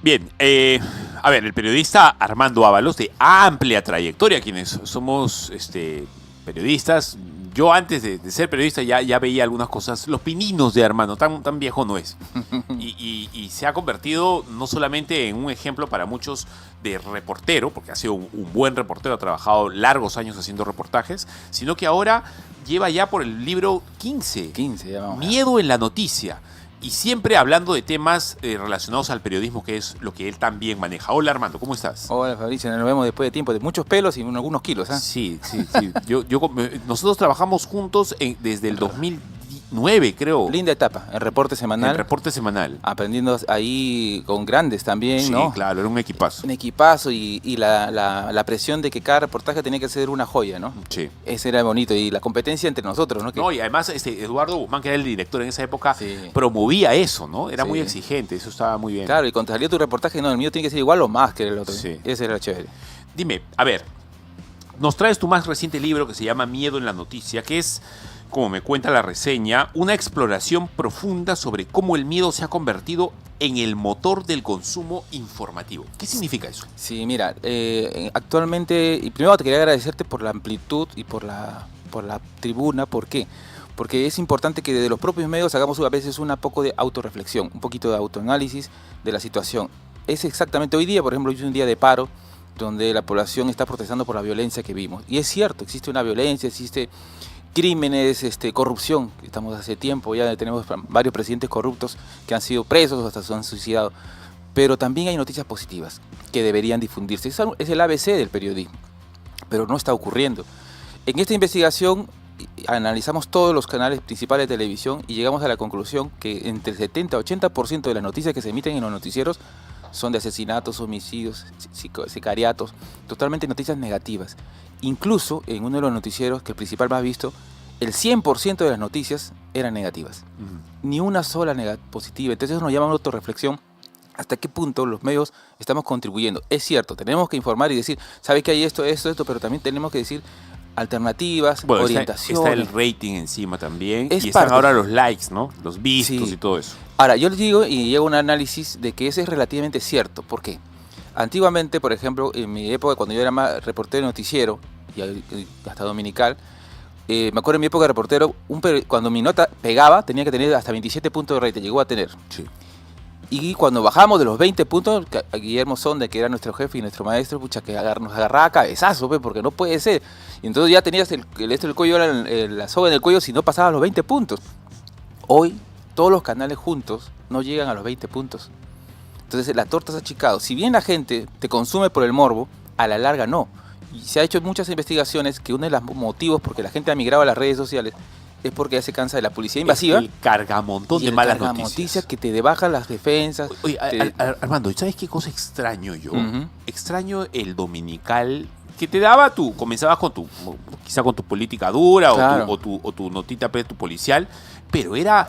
Bien, a ver, el periodista Armando Ábalos, de amplia trayectoria, quienes somos periodistas. Yo antes de ser periodista ya veía algunas cosas, los pininos de Armando, tan viejo no es. Y se ha convertido no solamente en un ejemplo para muchos de reportero, porque ha sido un buen reportero, ha trabajado largos años haciendo reportajes, sino que ahora lleva ya por el libro 15, ya vamos. Miedo en la noticia. Y siempre hablando de temas relacionados al periodismo, que es lo que él también maneja. Hola Armando, ¿cómo estás? Hola Fabricio, nos vemos después de tiempo, de muchos pelos y algunos kilos. ¿Eh? Sí. Nosotros trabajamos juntos desde el 2009, creo. Linda etapa, el reporte semanal. El reporte semanal. Aprendiendo ahí con grandes también, sí, ¿no? Sí, claro, era un equipazo. Un equipazo y la presión de que cada reportaje tenía que ser una joya, ¿no? Sí. Ese era bonito y la competencia entre nosotros, ¿no? No, y además Eduardo Guzmán, que era el director en esa época, sí, promovía eso, ¿no? Era sí, muy exigente, eso estaba muy bien. Claro, y cuando salió tu reportaje, no, el mío tiene que ser igual o más que el otro. Sí. Ese era chévere. Dime, a ver, nos traes tu más reciente libro que se llama Miedo en la noticia, que es, como me cuenta la reseña, una exploración profunda sobre cómo el miedo se ha convertido en el motor del consumo informativo. ¿Qué significa eso? Sí, mira, actualmente, y primero te quería agradecerte por la amplitud y por la tribuna. ¿Por qué? Porque es importante que desde los propios medios hagamos a veces un poco de autorreflexión, un poquito de autoanálisis de la situación. Es exactamente hoy día, por ejemplo, hoy es un día de paro, donde la población está protestando por la violencia que vimos. Y es cierto, existe una violencia, existe crímenes, corrupción. Estamos hace tiempo, ya tenemos varios presidentes corruptos que han sido presos o hasta se han suicidado. Pero también hay noticias positivas que deberían difundirse. Es el ABC del periodismo, pero no está ocurriendo. En esta investigación analizamos todos los canales principales de televisión y llegamos a la conclusión que entre el 70 y 80% de las noticias que se emiten en los noticieros son de asesinatos, homicidios, sicariatos, totalmente noticias negativas. Incluso en uno de los noticieros, que el principal más visto, el 100% de las noticias eran negativas. Ni una sola positiva. Entonces eso nos llama a una autorreflexión. ¿Hasta qué punto los medios estamos contribuyendo? Es cierto, tenemos que informar y decir, ¿sabes que hay esto, pero también tenemos que decir alternativas, orientaciones. Está el rating encima también. Es y están parte. Ahora los likes, ¿no? Los vistos Sí. y todo eso. Ahora, yo les digo y llego a un análisis de que ese es relativamente cierto. ¿Por qué? Antiguamente, por ejemplo, en mi época, cuando yo era más reportero de noticiero, y hasta dominical, me acuerdo en mi época de reportero, cuando mi nota pegaba, tenía que tener hasta 27 puntos de rating, llegó a tener. Sí. Y cuando bajamos de los 20 puntos, a Guillermo Sonde, que era nuestro jefe y nuestro maestro, pucha, que nos agarraba a cabezazo, porque no puede ser. Y entonces ya tenías el del cuello, la soga en el cuello si no pasabas los 20 puntos. Hoy, todos los canales juntos no llegan a los 20 puntos. Entonces la torta se ha achicado. Si bien la gente te consume por el morbo, a la larga no. Y se ha hecho muchas investigaciones que uno de los motivos por que la gente ha migrado a las redes sociales es porque ya se cansa de la publicidad invasiva. El cargamontón de malas noticias que te bajan las defensas. Oye, Armando, ¿sabes qué cosa extraño yo? Extraño el dominical que te daba comenzabas quizá con tu política dura, claro, o tu notita, tu policial, pero era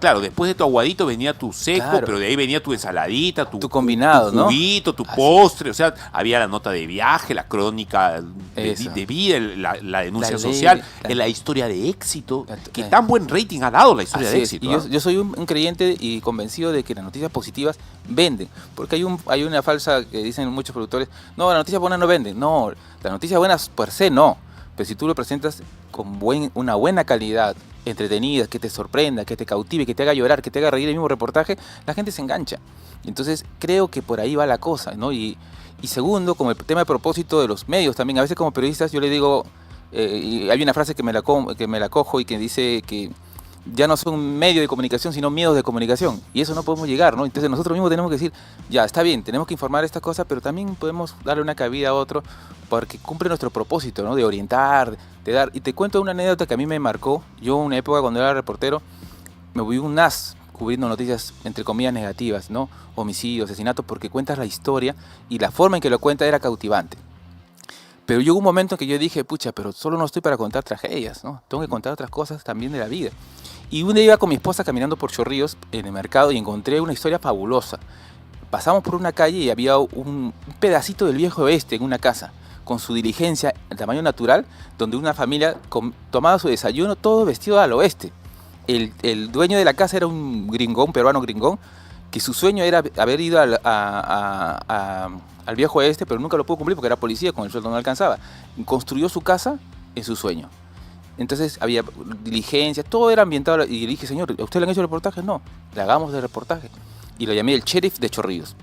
claro, después de tu aguadito venía tu seco, claro, pero de ahí venía tu ensaladita, tu combinado, tu juguito, ¿no? Tu postre, o sea, había la nota de viaje, la crónica de vida, la denuncia social, la historia de éxito, que tan buen rating ha dado la historia de éxito. Y yo soy un creyente y convencido de que las noticias positivas venden, porque hay una falsa que dicen muchos productores, no, las noticias buenas no venden, no, las noticias buenas per se no, pero si tú lo presentas con una buena calidad, entretenida, que te sorprenda, que te cautive, que te haga llorar, que te haga reír el mismo reportaje, la gente se engancha. Entonces creo que por ahí va la cosa, ¿no? Y segundo, como el tema de propósito de los medios también, a veces como periodistas yo le digo, y hay una frase que me la cojo y que dice que ya no son medios de comunicación, sino miedos de comunicación. Y eso no podemos llegar, ¿no? Entonces nosotros mismos tenemos que decir, ya, está bien, tenemos que informar estas cosas, pero también podemos darle una cabida a otro porque cumple nuestro propósito, ¿no? De orientar, de dar. Y te cuento una anécdota que a mí me marcó. Yo en una época cuando era reportero, me volví un as cubriendo noticias, entre comillas, negativas, ¿no? Homicidios, asesinatos, porque cuentas la historia y la forma en que lo cuentas era cautivante. Pero llegó un momento en que yo dije, pucha, pero solo no estoy para contar tragedias, ¿no? Tengo que contar otras cosas también de la vida. Y un día iba con mi esposa caminando por Chorrillos en el mercado y encontré una historia fabulosa. Pasamos por una calle y había un pedacito del viejo oeste en una casa, con su diligencia en tamaño natural, donde una familia tomaba su desayuno todo vestido al oeste. El dueño de la casa era un gringón, peruano gringón, que su sueño era haber ido al viejo oeste, pero nunca lo pudo cumplir porque era policía, con el sueldo no alcanzaba. Construyó su casa en su sueño. Entonces había diligencias, todo era ambientado. Y le dije, señor, ¿a usted le han hecho el reportaje? No, le hagamos el reportaje. Y lo llamé el sheriff de Chorrillos.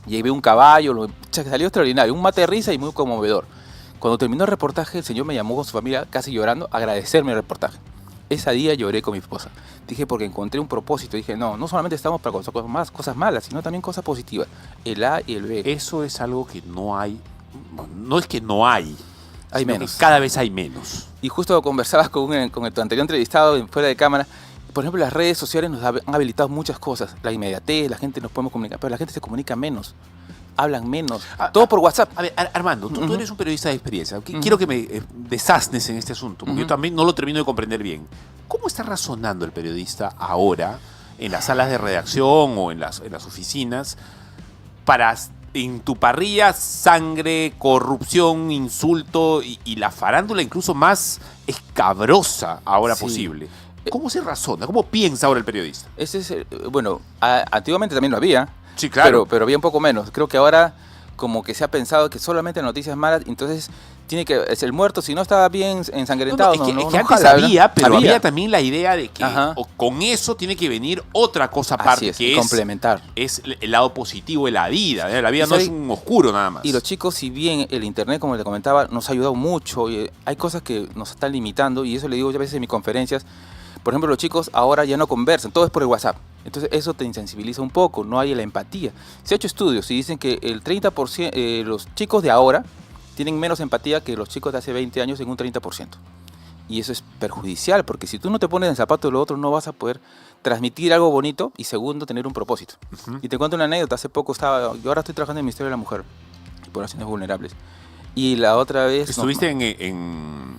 Llevé un caballo, salió extraordinario, un mate de risa y muy conmovedor. Cuando terminó el reportaje, el señor me llamó con su familia, casi llorando, a agradecerme el reportaje. Ese día lloré con mi esposa. Dije, porque encontré un propósito. Dije, no solamente estamos para cosas malas, sino también cosas positivas. El A y el B. Eso es algo que no hay. No es que no hay. Hay sino menos. Que cada vez hay menos. Y justo conversabas con el anterior entrevistado fuera de cámara. Por ejemplo, las redes sociales nos han habilitado muchas cosas. La inmediatez, la gente nos podemos comunicar, pero la gente se comunica menos. Hablan menos. Todo por WhatsApp. A ver, Armando, tú eres un periodista de experiencia. Quiero que me desasnes en este asunto, porque yo también no lo termino de comprender bien. ¿Cómo está razonando el periodista ahora en las salas de redacción o en las oficinas para en tu parrilla sangre, corrupción, insulto y la farándula incluso más escabrosa ahora posible? ¿Cómo se razona? ¿Cómo piensa ahora el periodista? Ese es bueno, antiguamente también lo había. Sí, claro. Pero había un poco menos. Creo que ahora como que se ha pensado que solamente noticias malas, entonces tiene que es el muerto, si no estaba bien ensangrentado. Es que antes había, pero había también la idea de que con eso tiene que venir otra cosa aparte, que complementar. Es el lado positivo de la vida. La vida no es un oscuro nada más. Y los chicos, si bien el internet, como te comentaba, nos ha ayudado mucho, hay cosas que nos están limitando, y eso le digo yo a veces en mis conferencias. Por ejemplo, los chicos ahora ya no conversan, todo es por el WhatsApp. Entonces eso te insensibiliza un poco, no hay la empatía. Se ha hecho estudios y dicen que el 30%, los chicos de ahora tienen menos empatía que los chicos de hace 20 años en un 30%. Y eso es perjudicial, porque si tú no te pones en el zapato de los otros, no vas a poder transmitir algo bonito y segundo, tener un propósito. Y te cuento una anécdota, hace poco yo ahora estoy trabajando en el Ministerio de la Mujer y Poblaciones Vulnerables. Y la otra vez... ¿Estuviste en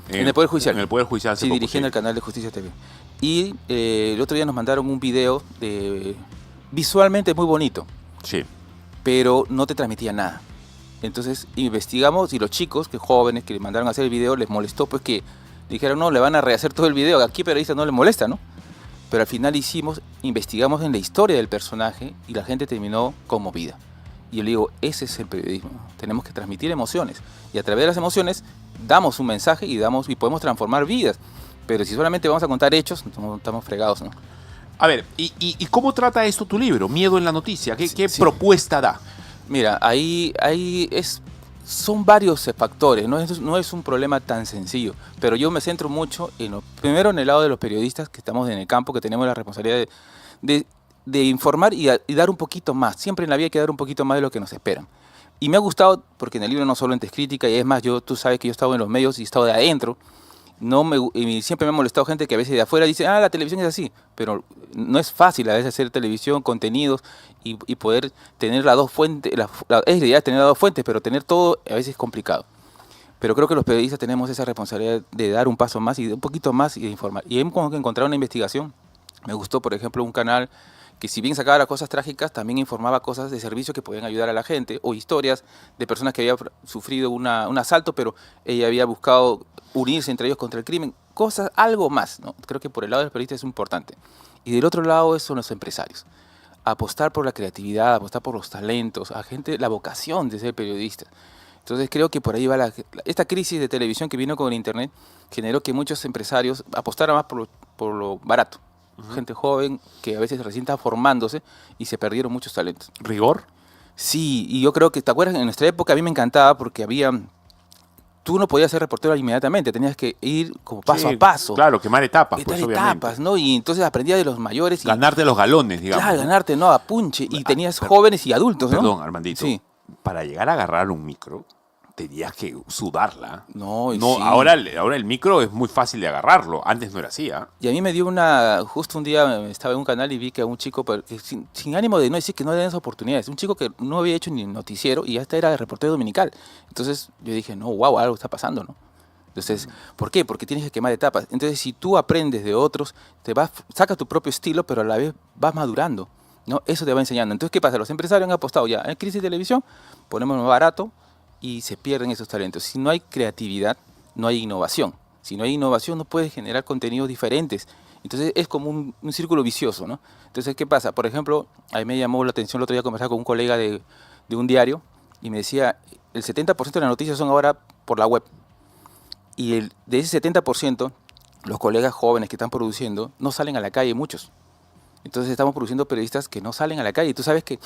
el Poder Judicial? En el Poder Judicial. Sí, dirigiendo el canal de Justicia TV. Y el otro día nos mandaron un video visualmente muy bonito. Sí. Pero no te transmitía nada. Entonces investigamos y los chicos, que jóvenes, que le mandaron a hacer el video, les molestó pues que dijeron, no, le van a rehacer todo el video. Aquí periodistas no les molesta, ¿no? Pero al final investigamos en la historia del personaje y la gente terminó conmovida. Y yo le digo, ese es el periodismo. Tenemos que transmitir emociones. Y a través de las emociones damos un mensaje y podemos transformar vidas. Pero si solamente vamos a contar hechos, no, estamos fregados, ¿no? A ver, ¿y cómo trata esto tu libro? Miedo en la noticia. ¿Qué propuesta da? Mira, ahí son varios factores. No es un problema tan sencillo. Pero yo me centro mucho, primero en el lado de los periodistas que estamos en el campo, que tenemos la responsabilidad de informar y dar un poquito más. Siempre en la vida hay que dar un poquito más de lo que nos esperan. Y me ha gustado porque en el libro no solo entes crítica, y es más, tú sabes que yo he estado en los medios y he estado de adentro. Y siempre me ha molestado gente que a veces de afuera dice, la televisión es así. Pero no es fácil a veces hacer televisión, contenidos y poder tener las dos fuentes. Es la idea tener las dos fuentes, pero tener todo a veces es complicado. Pero creo que los periodistas tenemos esa responsabilidad de dar un paso más y un poquito más y de informar. Y hemos encontrado una investigación. Me gustó, por ejemplo, un canal que si bien sacaba las cosas trágicas, también informaba cosas de servicio que podían ayudar a la gente, o historias de personas que habían sufrido un asalto, pero ella había buscado unirse entre ellos contra el crimen, cosas, algo más, ¿no? Creo que por el lado del periodista es importante. Y del otro lado son los empresarios. Apostar por la creatividad, apostar por los talentos, a gente, la vocación de ser periodista. Entonces creo que por ahí va esta crisis de televisión que vino con el internet, generó que muchos empresarios apostaran más por lo barato. Gente joven que a veces recién está formándose y se perdieron muchos talentos. ¿Rigor? Sí, y yo creo que, ¿te acuerdas? En nuestra época a mí me encantaba porque tú no podías ser reportero inmediatamente, tenías que ir como paso a paso. Claro, quemar etapas, pues obviamente. ¿no? Y entonces aprendía de los mayores. Ganarte los galones, digamos. Claro, ganarte, ¿no? A punche. Y tenías jóvenes y adultos, ¿no? Perdón, Armandito. Sí. Para llegar a agarrar un micro, tenías que sudarla. No, sí. Ahora el micro es muy fácil de agarrarlo. Antes no era así, ¿eh? Y a mí me dio justo un día estaba en un canal y vi que a un chico, sin ánimo de no decir que no le den esas oportunidades, un chico que no había hecho ni noticiero y hasta era reportero dominical. Entonces yo dije, no, wow, algo está pasando, ¿no? Entonces, ¿por qué? Porque tienes que quemar etapas. Entonces, si tú aprendes de otros, sacas tu propio estilo, pero a la vez vas madurando, ¿no? Eso te va enseñando. Entonces, ¿qué pasa? Los empresarios han apostado ya en crisis de televisión, ponemos más barato, y se pierden esos talentos. Si no hay creatividad, no hay innovación. Si no hay innovación, no puedes generar contenidos diferentes Entonces es como un círculo vicioso, ¿no? Entonces, ¿qué pasa? Por ejemplo, a mí me llamó la atención el otro día conversar con un colega de un diario y me decía, el 70% de las noticias son ahora por la web. Y de ese 70%, los colegas jóvenes que están produciendo no salen a la calle muchos. Entonces estamos produciendo periodistas que no salen a la calle. Y tú sabes que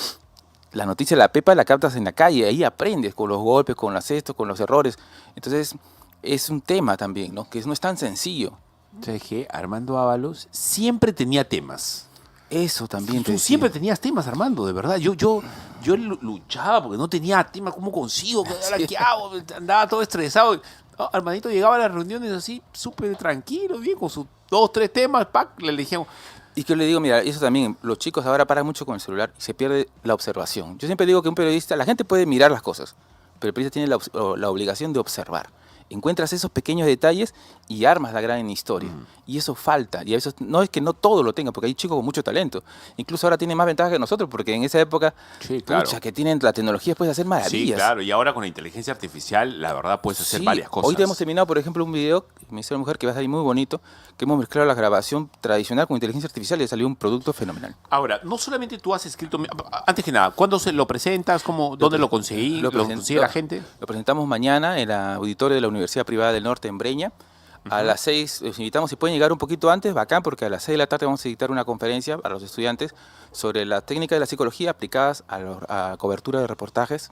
la noticia, la pepa, la captas en la calle, ahí aprendes con los golpes, con los cestos, con los errores. Entonces es un tema también, ¿no? Que no es tan sencillo. ¿Sabes qué? Armando Ábalos siempre tenía temas. Eso también te Tú decía. siempre tenías temas, Armando, de verdad. Yo luchaba porque no tenía tema. ¿Cómo consigo? ¿Qué hago? Andaba todo estresado. No, Armandito llegaba a las reuniones así, súper tranquilo, bien, con sus 2, 3 temas, pack, le elegíamos. Y que yo le digo, mira, eso también, los chicos ahora paran mucho con el celular y se pierde la observación. Yo siempre digo que un periodista, la gente puede mirar las cosas, pero el periodista tiene la obligación de observar. Encuentras esos pequeños detalles y armas la gran historia. Y eso falta. Y a veces no es que no todo lo tenga, porque hay chicos con mucho talento. Incluso ahora tienen más ventaja que nosotros, porque en esa época, Sí, claro. pucha, que tienen la tecnología, puedes hacer maravillas. Sí, claro. Y ahora con la inteligencia artificial, la verdad, puedes hacer Sí, varias cosas. hoy te hemos terminado, por ejemplo, un video, me hizo una mujer que va a salir muy bonito, que hemos mezclado la grabación tradicional con inteligencia artificial y ha salido un producto fenomenal. Ahora, no solamente tú has escrito, antes que nada, ¿cuándo se lo presentas? ¿Dónde lo conseguí? ¿Lo consigue la gente? Lo presentamos mañana en la auditorio de la Universidad Privada del Norte en Breña. A las 6, los invitamos, si pueden llegar un poquito antes, bacán, porque a las 6 de la tarde vamos a dictar una conferencia a los estudiantes sobre las técnicas de la psicología aplicadas a cobertura de reportajes.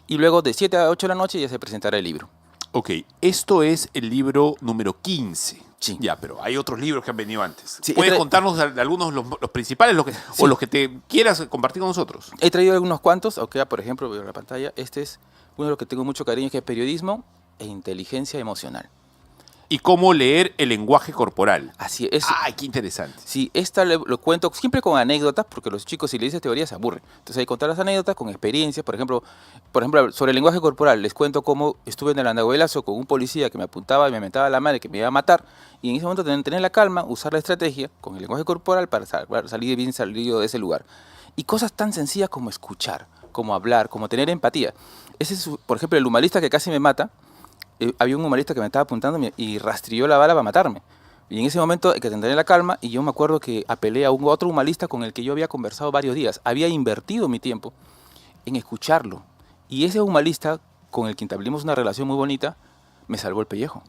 Y luego de 7 a 8 de la noche ya se presentará el libro. Ok, esto es el libro número 15. Sí. Ya, pero hay otros libros que han venido antes. Sí, ¿Puedes contarnos de algunos los principales Sí. o los que te quieras compartir con nosotros? He traído algunos cuantos, aunque por ejemplo, veo en la pantalla, este es uno de los que tengo mucho cariño, que es periodismo e inteligencia emocional. Y cómo leer el lenguaje corporal. Así es. ¡Ay, qué interesante! Sí, esta lo cuento siempre con anécdotas, porque los chicos si le dices teoría se aburren. Entonces hay que contar las anécdotas con experiencias. Por ejemplo, sobre el lenguaje corporal, les cuento cómo estuve en el andahuelazo con un policía que me apuntaba y me mentaba la madre que me iba a matar. Y en ese momento tener la calma, usar la estrategia con el lenguaje corporal para salir bien salido de ese lugar. Y cosas tan sencillas como escuchar, como hablar, como tener empatía. Ese es, por ejemplo, el humanista que casi me mata. Había un humanista que me estaba apuntando y rastrilló la bala para matarme. Y en ese momento hay que tener la calma y yo me acuerdo que apelé a otro humanista con el que yo había conversado varios días. Había invertido mi tiempo en escucharlo. Y ese humanista con el que establecimos una relación muy bonita me salvó el pellejo.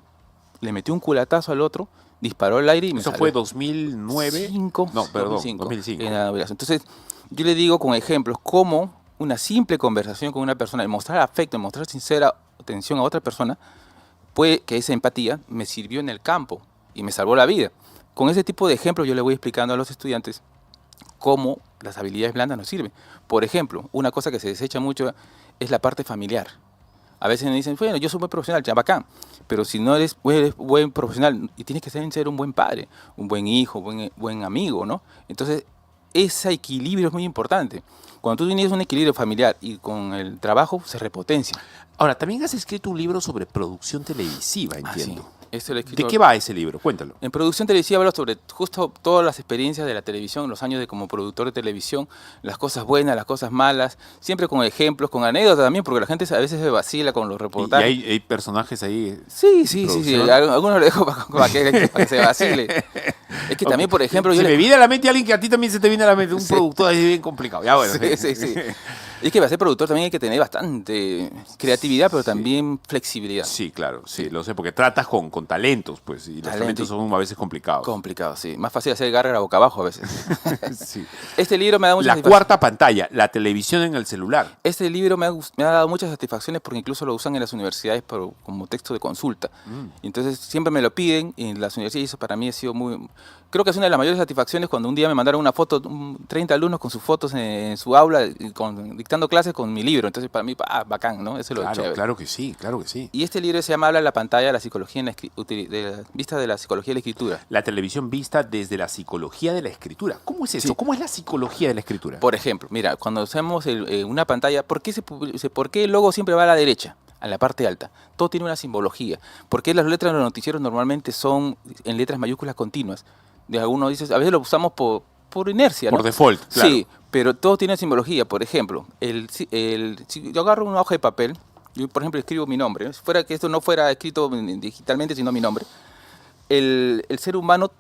Le metió un culatazo al otro, disparó al aire y me ¿Eso salvó. fue 2009? No, perdón, 2005. En la navegación. Entonces, yo le digo con ejemplos cómo una simple conversación con una persona, el mostrar afecto, el mostrar sincera atención a otra persona, que esa empatía me sirvió en el campo y me salvó la vida. Con ese tipo de ejemplos yo le voy explicando a los estudiantes cómo las habilidades blandas nos sirven. Por ejemplo, una cosa que se desecha mucho es la parte familiar. A veces me dicen, bueno, yo soy muy profesional, ya bacán, pero si no eres buen profesional y tienes que ser un buen padre, un buen hijo, buen amigo, ¿no? Entonces, ese equilibrio es muy importante. Cuando tú tienes un equilibrio familiar y con el trabajo, se repotencia. Ahora, también has escrito un libro sobre producción televisiva, entiendo. Sí. Este lo he escrito. ¿De qué va ese libro? Cuéntalo. En producción televisiva hablo sobre justo todas las experiencias de la televisión, los años de como productor de televisión, las cosas buenas, las cosas malas, siempre con ejemplos, con anécdotas también, porque la gente a veces se vacila con los ¿Y reportajes. hay personajes ahí? Sí. producción? Algunos lo dejo para que se vacile. Es que también, por ejemplo, Se me viene a la mente alguien que a ti también se te viene a la mente, un Sí. productor ahí bien complicado. Ya bueno. Sí. Es que para ser productor también hay que tener bastante creatividad, pero también flexibilidad. Sí, claro, sí, lo sé, porque tratas con talentos, pues, y los Talento talentos son a veces complicados. Complicado, sí. Más fácil hacer garra boca abajo a veces. Sí. Este libro me da mucha La satisfacción. cuarta pantalla, la televisión en el celular. Este libro me ha dado muchas satisfacciones porque incluso lo usan en las universidades como texto de consulta. Y entonces siempre me lo piden y en las universidades eso para mí ha sido muy... Creo que es una de las mayores satisfacciones cuando un día me mandaron una foto, 30 alumnos con sus fotos en su aula, dictando clases con mi libro. Entonces para mí, bacán, ¿no? Eso es lo chévere. Claro que sí, claro que sí. Y este libro se llama Habla en la pantalla, la psicología en vista de la psicología de la escritura. La televisión vista desde la psicología de la escritura. ¿Cómo es eso? Sí. ¿Cómo es la psicología de la escritura? Por ejemplo, mira, cuando hacemos una pantalla, ¿por qué el logo siempre va a la derecha? A la parte alta. Todo tiene una simbología. ¿Por qué las letras de los noticieros normalmente son en letras mayúsculas continuas? De algunos dices, a veces lo usamos por inercia, ¿no? Por default, claro. Sí, pero todo tiene simbología. Por ejemplo, si yo agarro una hoja de papel, yo por ejemplo escribo mi nombre, si fuera que esto no fuera escrito digitalmente, sino mi nombre, el ser humano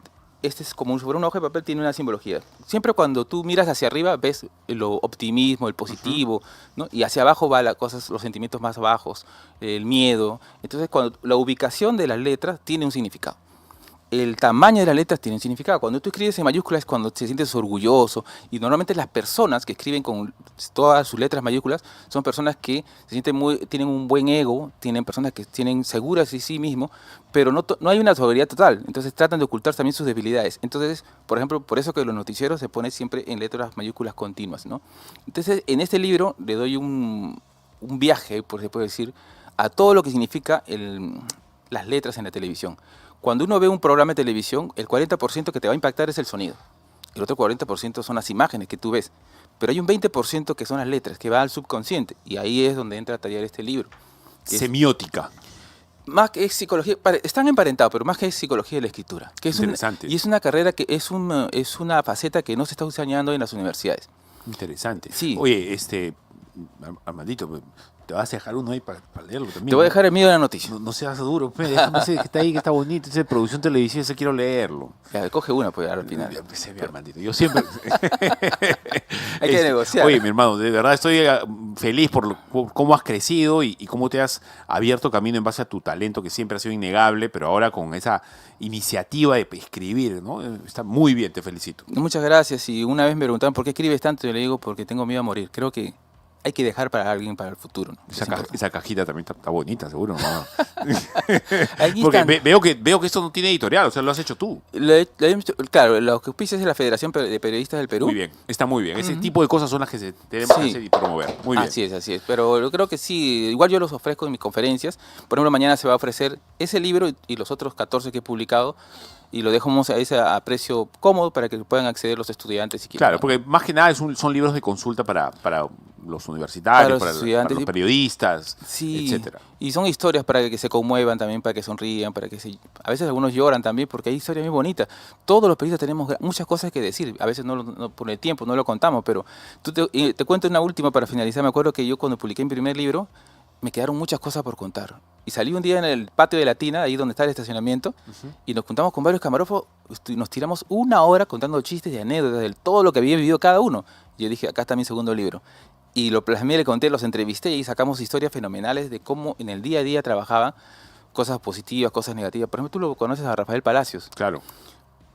este es como sobre una hoja de papel, tiene una simbología. Siempre cuando tú miras hacia arriba ves lo optimismo, el positivo, ¿no? Y hacia abajo va las cosas, los sentimientos más bajos, el miedo. Entonces, cuando la ubicación de las letras tiene un significado. El tamaño de las letras tiene un significado. Cuando tú escribes en mayúsculas es cuando te sientes orgulloso, y normalmente las personas que escriben con todas sus letras mayúsculas son personas que se sienten tienen un buen ego, tienen personas que tienen seguras de sí mismos, pero no hay una seguridad total. Entonces tratan de ocultar también sus debilidades. Entonces, por ejemplo, por eso que los noticieros se ponen siempre en letras mayúsculas continuas, ¿no? Entonces, en este libro le doy un viaje, por se puede decir, a todo lo que significa las letras en la televisión. Cuando uno ve un programa de televisión, el 40% que te va a impactar es el sonido. El otro 40% son las imágenes que tú ves. Pero hay un 20% que son las letras, que va al subconsciente. Y ahí es donde entra a tallar este libro. Semiótica. Más que es psicología, están emparentados, pero más que es psicología de la escritura. Que es Interesante. Y es una carrera que es una faceta que no se está enseñando en las universidades. Interesante. Sí. Oye, Armandito, te vas a dejar uno ahí para leerlo también. Te voy a dejar el mío de la noticia. No seas duro, déjame ese que está ahí, que está bonito, ese de producción televisiva, ese quiero leerlo. Ya, coge una, pues, al final. Ya empecé, mi Armandito. Yo siempre... Hay que negociar. Oye, mi hermano, de verdad estoy feliz por cómo has crecido y cómo te has abierto camino en base a tu talento, que siempre ha sido innegable, pero ahora con esa iniciativa de escribir, ¿no? Está muy bien, te felicito. Muchas gracias. Y una vez me preguntaban, ¿por qué escribes tanto? Yo le digo, porque tengo miedo a morir. Creo que hay que dejar para alguien para el futuro, ¿no? Esa cajita también está bonita, seguro, ¿no? Ahí Porque están. veo que esto no tiene editorial, o sea, lo has hecho tú. Claro, lo que auspicia es la Federación de Periodistas del Perú. Muy bien, está muy bien. Ese tipo de cosas son las que se deben hacer y promover. Muy bien. Así es. Pero yo creo que sí, igual yo los ofrezco en mis conferencias. Por ejemplo, mañana se va a ofrecer ese libro y los otros 14 que he publicado, y lo dejamos a precio cómodo para que puedan acceder los estudiantes. Claro, porque más que nada son libros de consulta para los universitarios, para los periodistas, sí, etcétera. Y son historias para que se conmuevan también, para que sonrían, a veces algunos lloran también porque hay historias muy bonitas. Todos los periodistas tenemos muchas cosas que decir, a veces no por el tiempo no lo contamos, pero te cuento una última para finalizar. Me acuerdo que yo cuando publiqué mi primer libro, me quedaron muchas cosas por contar. Y salí un día en el patio de Latina, ahí donde está el estacionamiento, y nos juntamos con varios camarógrafos y nos tiramos una hora contando chistes y anécdotas de todo lo que había vivido cada uno. Y yo dije, acá está mi segundo libro. Y lo plasmé, le conté, los entrevisté y sacamos historias fenomenales de cómo en el día a día trabajaban, cosas positivas, cosas negativas. Por ejemplo, tú lo conoces a Rafael Palacios. Claro.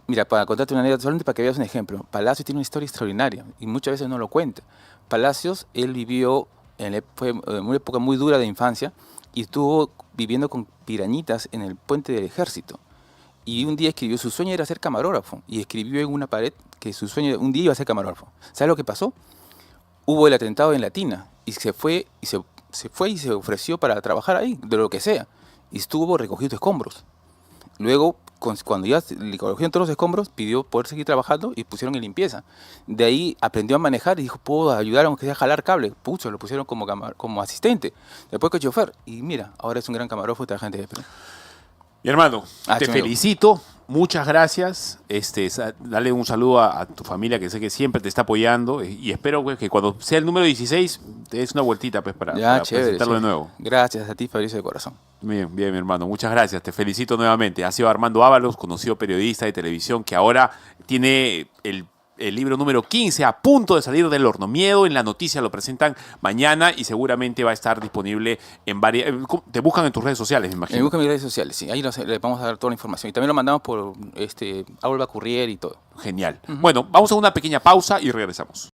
Mira, para contarte una anécdota, solamente para que veas un ejemplo. Palacios tiene una historia extraordinaria y muchas veces no lo cuenta. Palacios, él vivió, fue en una época muy dura de infancia y estuvo viviendo con pirañitas en el puente del ejército. Y un día escribió, su sueño era ser camarógrafo, y escribió en una pared que su sueño un día iba a ser camarógrafo. ¿Sabes lo que pasó? Hubo el atentado en Latina y se fue y se ofreció para trabajar ahí, de lo que sea. Y estuvo recogiendo escombros. Luego, cuando ya le cogieron todos los escombros, pidió poder seguir trabajando y pusieron en limpieza. De ahí aprendió a manejar y dijo, puedo ayudar aunque sea a jalar cable. Pucho, lo pusieron como asistente. Después que chofer. Y mira, ahora es un gran camarógrafo y trabaja en Perú. Mi hermano, te felicito, muchas gracias. Dale un saludo a tu familia, que sé que siempre te está apoyando, y espero que cuando sea el número 16 te des una vueltita para presentarlo de nuevo. Gracias a ti, Fabricio, de corazón. Bien, mi hermano, muchas gracias. Te felicito nuevamente. Ha sido Armando Ábalos, conocido periodista de televisión, que ahora tiene el libro número 15 a punto de salir del horno. Miedo en la noticia, lo presentan mañana y seguramente va a estar disponible en varias... Te buscan en tus redes sociales, me imagino. Me buscan en mis redes sociales, sí. Ahí le vamos a dar toda la información. Y también lo mandamos por Alba Courier y todo. Genial. Bueno, vamos a una pequeña pausa y regresamos.